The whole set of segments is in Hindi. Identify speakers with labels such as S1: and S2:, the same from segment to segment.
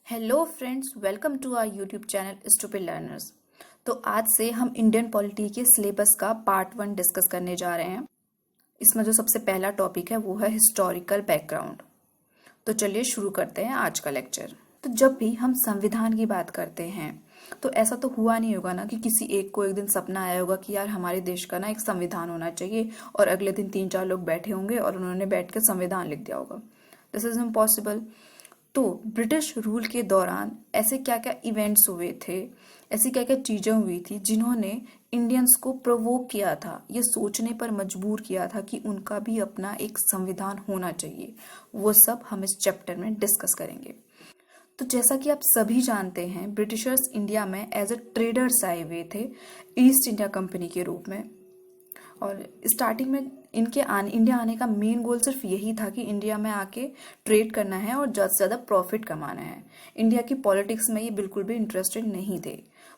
S1: Hello friends, welcome to our YouTube channel stupid learners. तो आज से हम इंडियन पॉलिटी के सिलेबस का पार्ट 1 डिस्कस करने जा रहे हैं। इसमें जो सबसे पहला टॉपिक है वो है हिस्टोरिकल बैकग्राउंड। तो चलिए शुरू करते हैं आज का लेक्चर। तो जब भी हम संविधान की बात करते हैं तो ऐसा तो हुआ नहीं होगा ना कि किसी एक को एक दिन सपना आया होगा कि यार हमारे देश का ना एक संविधान होना चाहिए, और अगले दिन 3-4 लोग बैठे होंगे और उन्होंने बैठ के संविधान लिख दिया होगा। This is impossible. तो ब्रिटिश रूल के दौरान ऐसे क्या क्या इवेंट्स हुए थे, ऐसी क्या क्या चीजें हुई थी जिन्होंने इंडियंस को प्रोवोक किया था, ये सोचने पर मजबूर किया था कि उनका भी अपना एक संविधान होना चाहिए। वो सब हम इस चैप्टर में डिस्कस करेंगे। तो जैसा कि आप सभी जानते हैं, ब्रिटिशर्स इंडिया में एज अ ट्रेडर्स आए हुए थे ईस्ट इंडिया कंपनी के रूप में। और स्टार्टिंग में इंडिया आने का मेन गोल सिर्फ यही था कि इंडिया में आके ट्रेड करना है और ज़्यादा से ज़्यादा प्रॉफिट कमाना है। इंडिया की पॉलिटिक्स में ये बिल्कुल भी इंटरेस्टेड नहीं थे।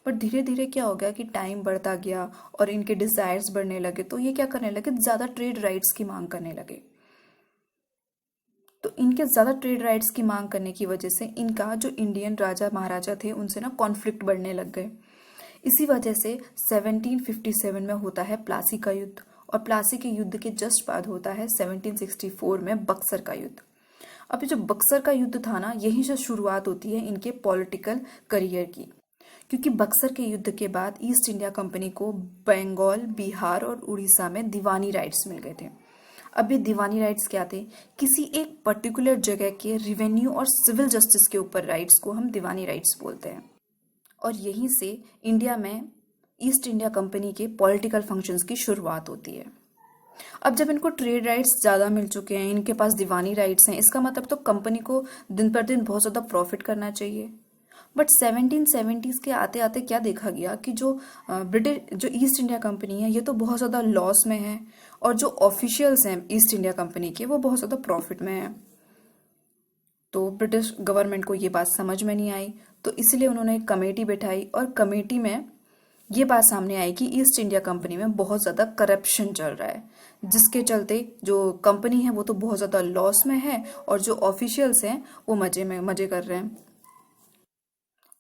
S1: बट धीरे धीरे क्या हो गया कि टाइम बढ़ता गया और इनके डिजायर्स बढ़ने लगे, तो ये क्या करने लगे, ज़्यादा ट्रेड राइट्स की मांग करने लगे। तो इनके ज़्यादा ट्रेड राइट्स की मांग करने की वजह से इनका जो इंडियन राजा महाराजा थे उनसे ना कॉन्फ्लिक्ट बढ़ने लग गए। इसी वजह से 1757 में होता है प्लासी का युद्ध, और प्लासी के युद्ध के जस्ट बाद होता है 1764 में बक्सर का युद्ध। अब ये जो बक्सर का युद्ध था ना, यहीं से शुरुआत होती है इनके पॉलिटिकल करियर की। क्योंकि बक्सर के युद्ध के बाद ईस्ट इंडिया कंपनी को बंगाल, बिहार और उड़ीसा में दीवानी राइट्स मिल गए थे। अब ये दीवानी राइट्स क्या थे, किसी एक पर्टिकुलर जगह के रिवेन्यू और सिविल जस्टिस के ऊपर राइट्स को हम दीवानी राइट्स बोलते हैं। और यहीं से इंडिया में ईस्ट इंडिया कंपनी के पॉलिटिकल फंक्शंस की शुरुआत होती है। अब जब इनको ट्रेड राइट्स ज़्यादा मिल चुके हैं, इनके पास दीवानी राइट्स हैं, इसका मतलब तो कंपनी को दिन पर दिन बहुत ज़्यादा प्रॉफिट करना चाहिए। बट 1770s के आते आते क्या देखा गया कि जो ईस्ट इंडिया कंपनी है ये तो बहुत ज़्यादा लॉस में है, और जो ऑफिशियल्स हैं ईस्ट इंडिया कंपनी के वो बहुत ज़्यादा प्रॉफिट में हैं। तो ब्रिटिश गवर्नमेंट को ये बात समझ में नहीं आई, तो इसलिए उन्होंने एक कमेटी बैठाई, और कमेटी में ये बात सामने आई कि ईस्ट इंडिया कंपनी में बहुत ज़्यादा करप्शन चल रहा है, जिसके चलते जो कंपनी है वो तो बहुत ज़्यादा लॉस में है, और जो ऑफिशियल्स हैं वो मजे कर रहे हैं।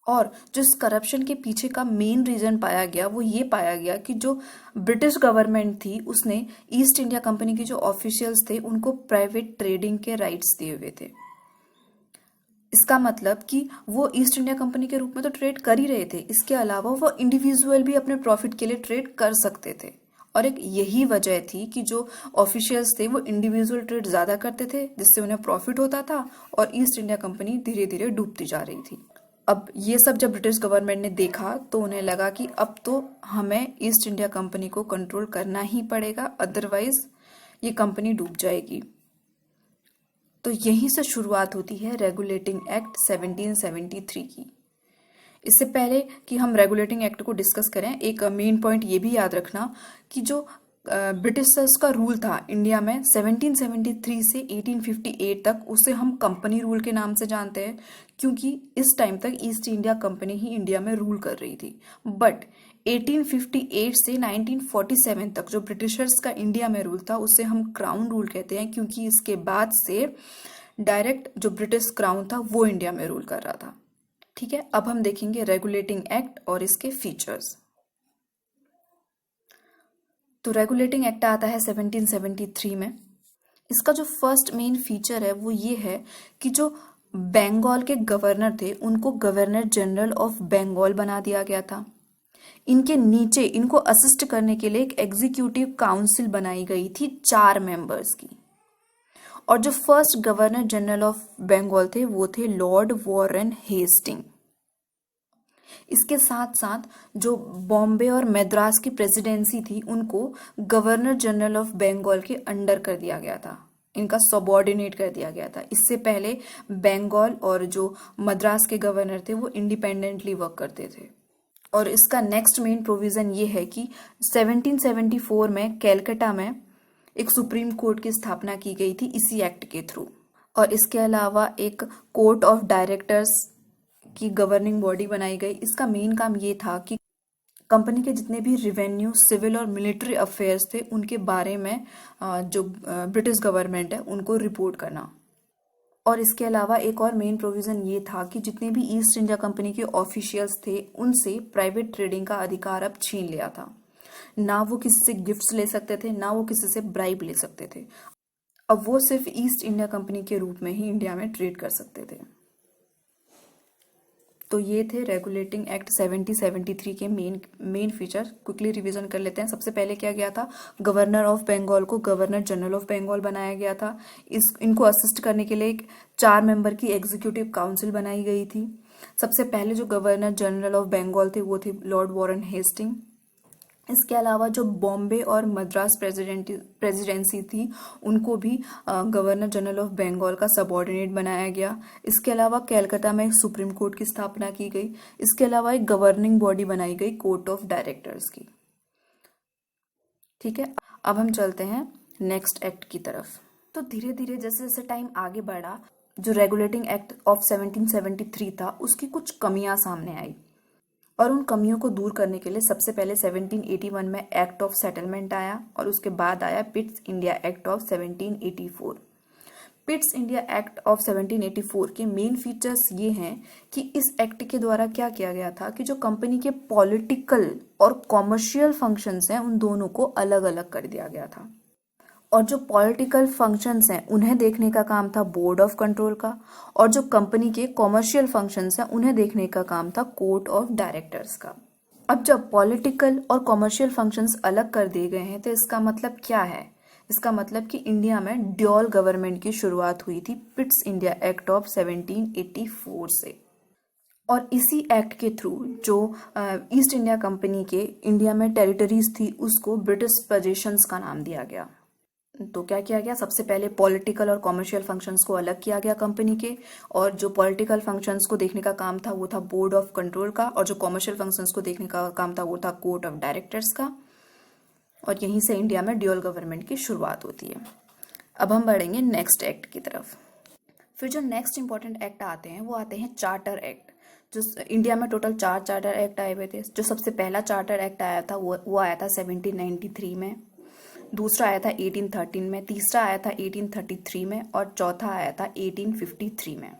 S1: और जो इस करप्शन के पीछे का मेन रीजन पाया गया वो ये पाया गया कि जो ब्रिटिश गवर्नमेंट थी उसने ईस्ट इंडिया कंपनी के जो ऑफिशियल्स थे उनको प्राइवेट ट्रेडिंग के राइट्स दिए हुए थे। इसका मतलब कि वो ईस्ट इंडिया कंपनी के रूप में तो ट्रेड कर ही रहे थे, इसके अलावा वो इंडिविजुअल भी अपने प्रॉफिट के लिए ट्रेड कर सकते थे। और एक यही वजह थी कि जो ऑफिशियल्स थे वो इंडिविजुअल ट्रेड ज्यादा करते थे, जिससे उन्हें प्रॉफिट होता था, और ईस्ट इंडिया कंपनी धीरे धीरे डूबती जा रही थी। अब ये सब जब ब्रिटिश गवर्नमेंट ने देखा तो उन्हें लगा कि अब तो हमें ईस्ट इंडिया कंपनी को कंट्रोल करना ही पड़ेगा, अदरवाइज ये कंपनी डूब जाएगी। तो यहीं से शुरुआत होती है रेगुलेटिंग एक्ट 1773 की। इससे पहले कि हम रेगुलेटिंग एक्ट को डिस्कस करें, एक मेन पॉइंट ये भी याद रखना कि जो ब्रिटिशर्स का रूल था इंडिया में 1773 से 1858 तक, उसे हम कंपनी रूल के नाम से जानते हैं, क्योंकि इस टाइम तक ईस्ट इंडिया कंपनी ही इंडिया में रूल कर रही थी। बट 1858 से 1947 तक जो ब्रिटिशर्स का इंडिया में रूल था उसे हम क्राउन रूल कहते हैं, क्योंकि इसके बाद से डायरेक्ट जो ब्रिटिश क्राउन था वो इंडिया में रूल कर रहा था। ठीक है, अब हम देखेंगे रेगुलेटिंग एक्ट और इसके फीचर्स। तो रेगुलेटिंग एक्ट आता है 1773 में। इसका जो फर्स्ट मेन फीचर है वो ये है कि जो बंगाल के गवर्नर थे उनको गवर्नर जनरल ऑफ बंगाल बना दिया गया था। इनके नीचे इनको असिस्ट करने के लिए एक एग्जीक्यूटिव काउंसिल बनाई गई थी 4 मेंबर्स की। और जो first governor general of Bengal थे वो थे लॉर्ड वॉरेन हेस्टिंग। इसके साथ साथ जो बॉम्बे और मद्रास की प्रेसिडेंसी थी उनको गवर्नर जनरल ऑफ बंगाल के अंडर कर दिया गया था, इनका सबॉर्डिनेट कर दिया गया था। इससे पहले बंगाल और जो मद्रास के गवर्नर थे वो इंडिपेंडेंटली वर्क करते थे। और इसका नेक्स्ट मेन प्रोविजन ये है कि 1774 में कैलकाटा में एक सुप्रीम कोर्ट की स्थापना की गई थी इसी एक्ट के थ्रू। और इसके अलावा एक कोर्ट ऑफ डायरेक्टर्स की गवर्निंग बॉडी बनाई गई। इसका मेन काम ये था कि कंपनी के जितने भी रिवेन्यू, सिविल और मिलिट्री अफेयर्स थे उनके बारे में जो ब्रिटिश गवर्नमेंट है उनको रिपोर्ट करना। और इसके अलावा एक और मेन प्रोविज़न ये था कि जितने भी ईस्ट इंडिया कंपनी के ऑफिशियल्स थे उनसे प्राइवेट ट्रेडिंग का अधिकार अब छीन लिया था। ना वो किसी से गिफ्ट्स ले सकते थे, ना वो किसी से ब्राइब ले सकते थे। अब वो सिर्फ ईस्ट इंडिया कंपनी के रूप में ही इंडिया में ट्रेड कर सकते थे। तो ये थे रेगुलेटिंग एक्ट 1773 के मेन फीचर। क्विकली रिवीजन कर लेते हैं। सबसे पहले क्या गया था, गवर्नर ऑफ बंगाल को गवर्नर जनरल ऑफ बंगाल बनाया गया था। इनको असिस्ट करने के लिए एक 4 मेंबर की एग्जीक्यूटिव काउंसिल बनाई गई थी। सबसे पहले जो गवर्नर जनरल ऑफ बंगाल थे वो थे लॉर्ड वॉरेन हेस्टिंग। इसके अलावा जो बॉम्बे और मद्रास प्रेसिडेंसी थी उनको भी गवर्नर जनरल ऑफ बंगाल का सबऑर्डिनेट बनाया गया। इसके अलावा कलकत्ता में एक सुप्रीम कोर्ट की स्थापना की गई। इसके अलावा एक गवर्निंग बॉडी बनाई गई कोर्ट ऑफ डायरेक्टर्स की। ठीक है, अब हम चलते हैं नेक्स्ट एक्ट की तरफ। तो धीरे धीरे जैसे जैसे टाइम आगे बढ़ा, जो रेगुलेटिंग एक्ट ऑफ 1773 था उसकी कुछ कमियां सामने आई, और उन कमियों को दूर करने के लिए सबसे पहले 1781 में एक्ट ऑफ सेटलमेंट आया, और उसके बाद आया Pitt's India act of 1784। Pitt's India act of 1784 के मेन फीचर्स ये हैं कि इस एक्ट के द्वारा क्या किया गया था कि जो कंपनी के पॉलिटिकल और कॉमर्शियल फंक्शंस हैं उन दोनों को अलग अलग कर दिया गया था। और जो पॉलिटिकल फंक्शंस हैं उन्हें देखने का काम था बोर्ड ऑफ कंट्रोल का, और जो कंपनी के कॉमर्शियल फंक्शंस हैं उन्हें देखने का काम था कोर्ट ऑफ डायरेक्टर्स का। अब जब पॉलिटिकल और कॉमर्शियल फंक्शंस अलग कर दिए गए हैं तो इसका मतलब क्या है? इसका मतलब कि इंडिया में ड्यूअल गवर्नमेंट की शुरुआत हुई थी पिट्स इंडिया एक्ट ऑफ 1784 से। और इसी एक्ट के थ्रू जो ईस्ट इंडिया कंपनी के इंडिया में टेरिटरीज थी उसको ब्रिटिश पोजेशंस का नाम दिया गया। तो क्या किया गया, सबसे पहले पॉलिटिकल और कॉमर्शियल फंक्शंस को अलग किया गया कंपनी के, और जो पॉलिटिकल फंक्शंस को देखने का काम था वो था बोर्ड ऑफ कंट्रोल का, और जो कॉमर्शियल फंक्शंस को देखने का काम था वो था कोर्ट ऑफ डायरेक्टर्स का। और यहीं से इंडिया में ड्यूअल गवर्नमेंट की शुरुआत होती है। अब हम बढ़ेंगे नेक्स्ट एक्ट की तरफ। फिर जो नेक्स्ट इंपॉर्टेंट एक्ट आते हैं वो आते हैं चार्टर एक्ट। जो इंडिया में टोटल 4 चार्टर एक्ट आए हुए थे। जो सबसे पहला चार्टर एक्ट आया था वो आया था 1793 में, दूसरा आया था 1813 में, तीसरा आया था 1833 में, और चौथा आया था 1853 में।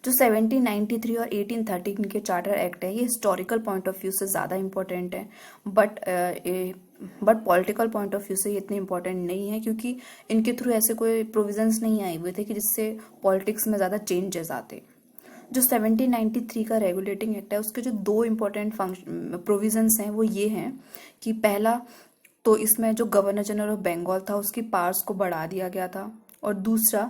S1: जो 1793 और 1813 के चार्टर एक्ट है ये हिस्टोरिकल पॉइंट ऑफ व्यू से ज़्यादा इम्पोर्टेंट है, but political point of view से ये इतने इम्पोर्टेंट नहीं है, क्योंकि इनके थ्रू ऐसे कोई प्रोविजंस नहीं आए हुए थे कि जिससे पॉलिटिक्स में ज़्यादा चेंजेस आते। जो 1793 का रेगुलेटिंग एक्ट है उसके जो 2 इम्पोर्टेंट प्रोविजंस हैं वो ये हैं कि पहला तो इसमें जो गवर्नर जनरल ऑफ बंगाल था उसकी पावर्स को बढ़ा दिया गया था, और दूसरा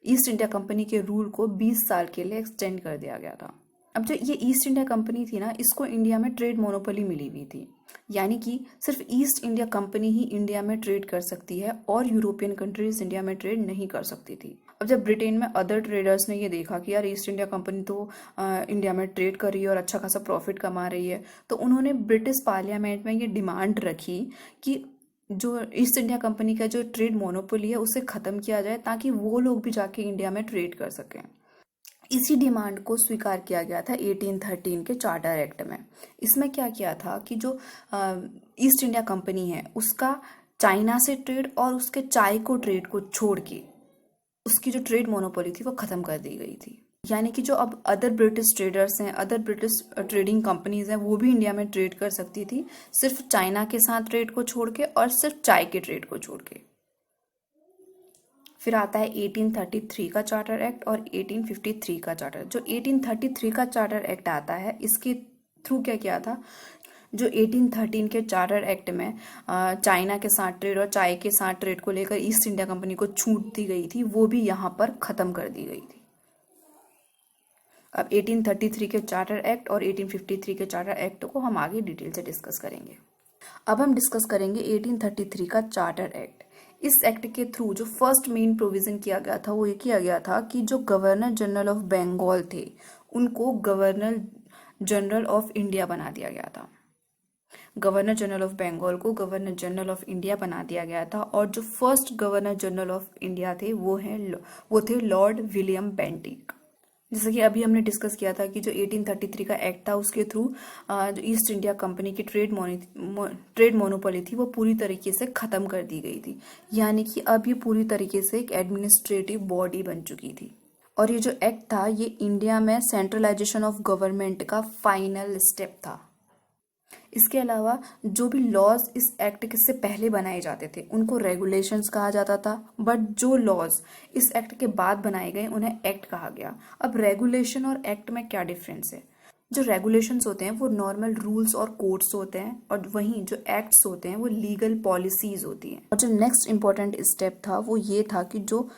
S1: ईस्ट इंडिया कंपनी के रूल को 20 साल के लिए एक्सटेंड कर दिया गया था। अब जो ये ईस्ट इंडिया कंपनी थी ना, इसको इंडिया में ट्रेड मोनोपोली मिली हुई थी, यानी कि सिर्फ ईस्ट इंडिया कंपनी ही इंडिया में ट्रेड कर सकती है और यूरोपियन कंट्रीज इंडिया में ट्रेड नहीं कर सकती थी। अब जब ब्रिटेन में अदर ट्रेडर्स ने ये देखा कि यार ईस्ट इंडिया कंपनी तो इंडिया में ट्रेड कर रही है और अच्छा खासा प्रॉफिट कमा रही है, तो उन्होंने ब्रिटिश पार्लियामेंट में ये डिमांड रखी कि जो ईस्ट इंडिया कंपनी का जो ट्रेड मोनोपोली है उसे ख़त्म किया जाए, ताकि वो लोग भी जाके इंडिया में ट्रेड कर सकें। इसी डिमांड को स्वीकार किया गया था 1813 के चार्टर एक्ट में। इसमें क्या किया था कि जो ईस्ट इंडिया कंपनी है उसका चाइना से ट्रेड और उसके चाय को ट्रेड को छोड़ के उसकी जो ट्रेड मोनोपोली थी वो ख़त्म कर दी गई थी। यानी कि जो अब अदर ब्रिटिश ट्रेडर्स हैं, अदर ब्रिटिश ट्रेडिंग कंपनीज हैं, वो भी इंडिया में ट्रेड कर सकती थी, सिर्फ चाइना के साथ ट्रेड को छोड़ के और सिर्फ चाय के ट्रेड को छोड़ के। फिर आता है 1833 का चार्टर एक्ट और 1853 का चार्टर। जो 1833 का चार्टर एक्ट आता है इसके थ्रू क्या किया था, जो 1813 के चार्टर एक्ट में चाइना के साथ ट्रेड और चाय के साथ ट्रेड को लेकर ईस्ट इंडिया कंपनी को छूट दी गई थी, वो भी यहाँ पर ख़त्म कर दी गई थी। अब 1833 के चार्टर एक्ट और 1853 के चार्टर एक्ट को हम आगे डिटेल से डिस्कस करेंगे। अब हम डिस्कस करेंगे 1833 का चार्टर एक्ट। इस एक्ट के थ्रू जो फर्स्ट मेन प्रोविजन किया गया था वो ये किया गया था कि जो गवर्नर जनरल ऑफ बंगाल थे उनको गवर्नर जनरल ऑफ इंडिया बना दिया गया था। गवर्नर जनरल ऑफ बंगाल को गवर्नर जनरल ऑफ इंडिया बना दिया गया था, और जो first governor general of India थे वो थे लॉर्ड विलियम बेंटिक। जैसे कि अभी हमने डिस्कस किया था कि जो 1833 का एक्ट था उसके थ्रू जो ईस्ट इंडिया कंपनी की ट्रेड मोनोपोली थी वो पूरी तरीके से ख़त्म कर दी गई थी, यानी कि अब ये पूरी तरीके से एक एडमिनिस्ट्रेटिव बॉडी बन चुकी थी। और ये जो एक्ट था ये इंडिया में सेंट्रलाइजेशन ऑफ गवर्नमेंट का फाइनल स्टेप था। इसके अलावा जो भी लॉज इस एक्ट से पहले बनाए जाते थे उनको रेगुलेशंस कहा जाता था, बट जो लॉज इस एक्ट के बाद बनाए गए उन्हें एक्ट कहा गया। अब रेगुलेशन और एक्ट में क्या डिफरेंस है? जो रेगुलेशंस होते हैं वो नॉर्मल रूल्स और कोड्स होते हैं, और वहीं जो एक्ट्स होते हैं वो लीगल पॉलिसीज होती हैं। और जो नेक्स्ट इंपॉर्टेंट स्टेप था वो ये था कि जो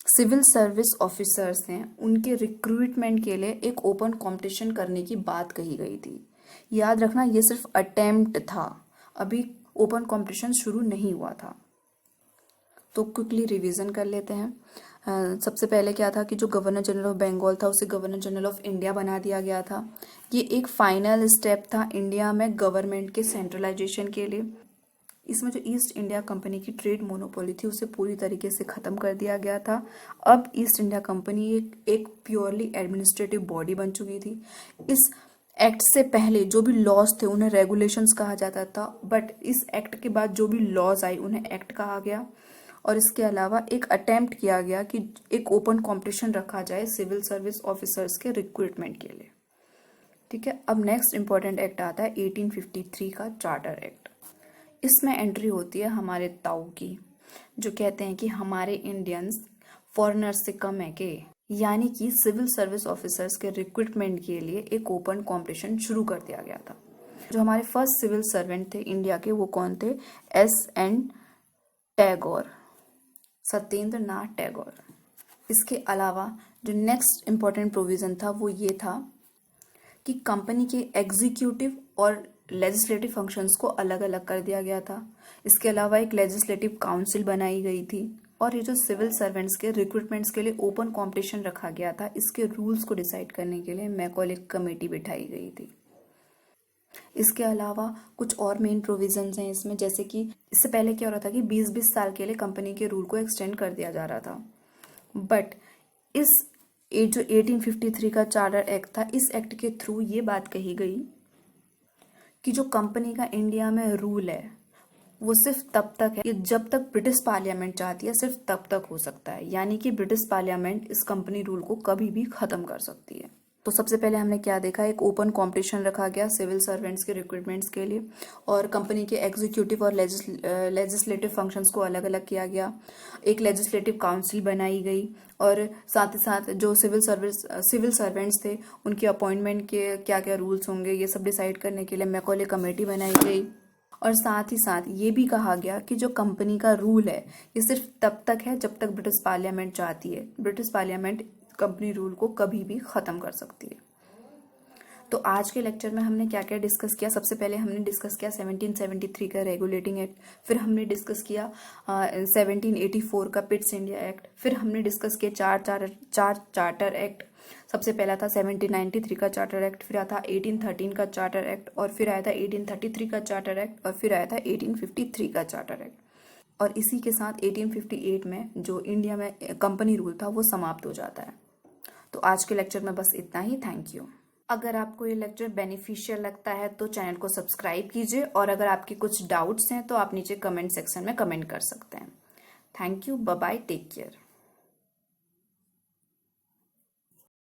S1: सिविल सर्विस ऑफिसर्स हैं उनके रिक्रूटमेंट के लिए एक ओपन कंपटीशन करने की बात कही गई थी। याद रखना ये सिर्फ अटेम्प्ट था, अभी ओपन कंपटीशन शुरू नहीं हुआ था। तो क्विकली रिवीजन कर लेते हैं। सबसे पहले क्या था कि जो गवर्नर जनरल ऑफ बंगाल था उसे गवर्नर जनरल ऑफ इंडिया बना दिया गया था। ये एक फाइनल स्टेप था इंडिया में गवर्नमेंट के सेंट्रलाइजेशन के लिए। इसमें जो ईस्ट इंडिया कंपनी की ट्रेड मोनोपोली थी उसे पूरी तरीके से ख़त्म कर दिया गया था। अब ईस्ट इंडिया कंपनी एक प्योरली एडमिनिस्ट्रेटिव बॉडी बन चुकी थी। इस एक्ट से पहले जो भी लॉज थे उन्हें रेगुलेशंस कहा जाता था, बट इस एक्ट के बाद जो भी लॉज आई उन्हें एक्ट कहा गया। और इसके अलावा एक अटेम्प्ट किया गया कि एक ओपन कॉम्पिटिशन रखा जाए सिविल सर्विस ऑफिसर्स के रिक्रूटमेंट के लिए। ठीक है, अब नेक्स्ट इंपॉर्टेंट एक्ट आता है 1853 का चार्टर एक्ट। इसमें एंट्री होती है हमारे ताऊ की, जो कहते हैं कि हमारे इंडियंस फॉरेनर्स से कम है के, यानी कि सिविल सर्विस ऑफिसर्स के रिक्रूटमेंट के लिए एक ओपन कंपटीशन शुरू कर दिया गया था। जो हमारे फर्स्ट सिविल सर्वेंट थे इंडिया के वो कौन थे? S.N. टैगोर, सत्येंद्र नाथ टैगोर। इसके अलावा जो नेक्स्ट इंपॉर्टेंट प्रोविजन था वो ये था कि कंपनी के एग्जीक्यूटिव और लेजिस्लेटिव फंक्शंस को अलग अलग कर दिया गया था। इसके अलावा एक लेजिस्लेटिव काउंसिल बनाई गई थी, और ये जो सिविल सर्वेंट्स के रिक्रूटमेंट्स के लिए ओपन कंपटीशन रखा गया था इसके रूल्स को डिसाइड करने के लिए मैकॉले कमेटी बिठाई गई थी। इसके अलावा कुछ और मेन प्रोविजंस हैं इसमें, जैसे कि इससे पहले क्या हो रहा था कि 20-20 साल के लिए कंपनी के रूल को एक्सटेंड कर दिया जा रहा था, बट जो 1853 का चार्टर एक्ट था इस एक्ट के थ्रू ये बात कही गई कि जो कंपनी का इंडिया में रूल है वो सिर्फ तब तक है कि जब तक ब्रिटिश पार्लियामेंट चाहती है, सिर्फ तब तक हो सकता है, यानी कि ब्रिटिश पार्लियामेंट इस कंपनी रूल को कभी भी खत्म कर सकती है। तो सबसे पहले हमने क्या देखा, एक ओपन कंपटीशन रखा गया सिविल सर्वेंट्स के रिक्रूटमेंट्स के लिए, और कंपनी के एग्जीक्यूटिव और लेजिस्लेटिव फंक्शंस को अलग अलग किया गया। एक लेजिस्लेटिव काउंसिल बनाई गई, और साथ ही साथ जो सिविल सर्वेंट्स थे उनकी अपॉइंटमेंट के क्या क्या रूल्स होंगे ये सब डिसाइड करने के लिए मैकॉले कमेटी बनाई गई। और साथ ही साथ ये भी कहा गया कि जो कंपनी का रूल है ये सिर्फ तब तक है जब तक ब्रिटिश पार्लियामेंट चाहती है, ब्रिटिश पार्लियामेंट कंपनी रूल को कभी भी खत्म कर सकती है। तो आज के लेक्चर में हमने क्या क्या डिस्कस किया? सबसे पहले हमने डिस्कस किया 1773 का रेगुलेटिंग एक्ट, फिर हमने डिस्कस किया 1784 का पिट्स इंडिया एक्ट, फिर हमने डिस्कस किया चार चार्टर एक्ट। सबसे पहला था 1793 का चार्टर एक्ट, फिर आया था 1813 का चार्टर एक्ट, और फिर आया था 1833 का चार्टर एक्ट, और फिर आया था 1853 का चार्टर एक्ट। और इसी के साथ 1858 में जो इंडिया में कंपनी रूल था वो समाप्त हो जाता है। तो आज के लेक्चर में बस इतना ही। Thank you. अगर आपको ये लेक्चर बेनिफिशियल लगता है तो चैनल को सब्सक्राइब कीजिए, और अगर आपके कुछ डाउट्स हैं तो आप नीचे कमेंट सेक्शन में कमेंट कर सकते हैं। Thank you, bye bye, take care.